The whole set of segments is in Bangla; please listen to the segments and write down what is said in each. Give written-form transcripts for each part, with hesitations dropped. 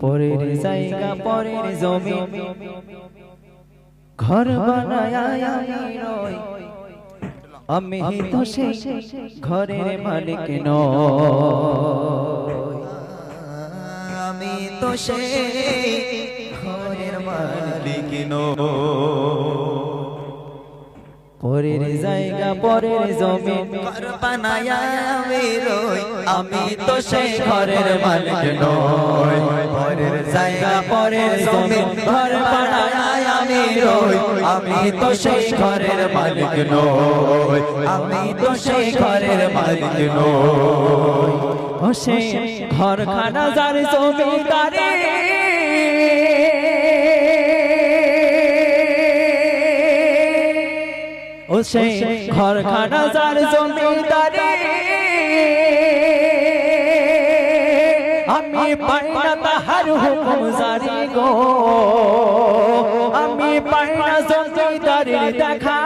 পরের জায়গা পরের জমি ঘর বানায় আমি রই, আমি তো সেই ঘরের মালিক নই, আমি তো সেই ঘরের মালিক নই। পরের জায়গা পরের জমি ঘর বানায় আমি রই, আমি তো সেই ঘরের মালিক নই। পরের জায়গা পরের জমি ঘর বানায় আমি রই, আমি তো সেই ঘরের মালিক নই, আমি তো সেই ঘরের মালিক নই। ও সেই ঘর খানা যার জমিদারি, ও সেই ঘর খানা যার জমিদারি, আমি পাই না তাহার হুকুম জারি গো, আমি পাই না জমিদারির দেখা,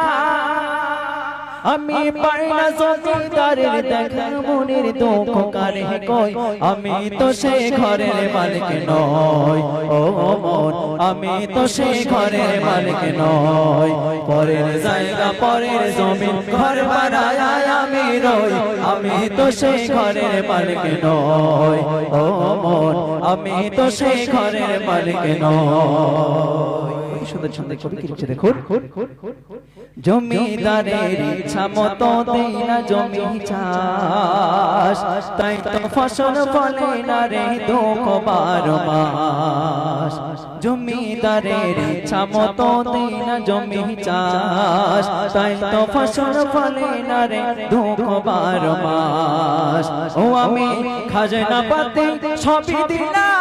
আমি পাই না জমিদারের দেখা, মনের দুঃখ কারে কই, আমি তো সেই ঘরের মালিক নই, ও মন আমি তো সেই ঘরের মালিক নই। পরের জায়গা পরের জমিন ঘর বানায় আমি রই, আমি তো সেই ঘরের মালিক নই, ও মন আমি তো সেই ঘরের মালিক নই। সুন্দর সুন্দর কবি কি লিখছে দেখুন, জমিদারের ইচ্ছা মতো দেই না জমি চাষ, তাই তো ফসল ফলে না রে দুঃখ 12 মাস। জমিদারের ইচ্ছা মতো দেই না জমি চাষ, তাই তো ফসল ফলে না রে দুঃখ 12 মাস। ও আমি খাজনা পাতি সবই দিলাম,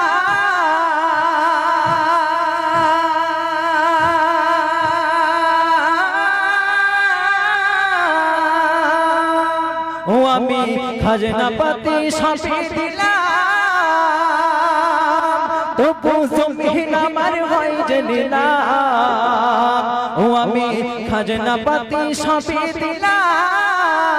ও আমি খাজনা পাতি সবই দিলাম, তবু জমিন আমার হয় যে নিলাম, ও আমি খাজনা পাতি সবই দিলাম,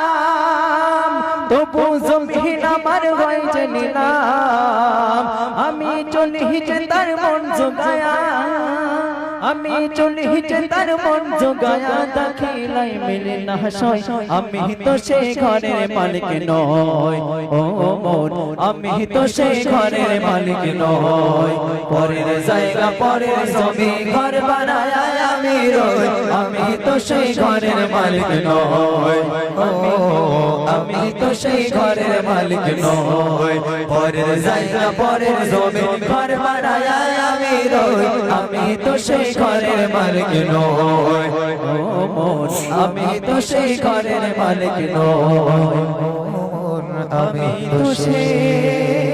তবু জমিন আমার হয় যে নিলাম, আমি চলি যে তার মন জোগায়া, আমি চলি যে তার মন জোগায়া, দেখিলাই মিলে না সই, আমি তো সেই ঘরের মালিক নই, ও মন আমি তো সেই ঘরের মালিক নই। পরের জায়গা পরের জমি ঘর বানায় আমি রই, আমি তো সেই ঘরের মালিক নই, ও আমি তো সেই ঘরের মালিক নই। পরের জায়গা পরের জমি ঘর বানায় আমি রই, আমি তো সেই ঘরের মালিক নই, ও মন আমি তো সেই ঘরের মালিক নই, আমি তো সেই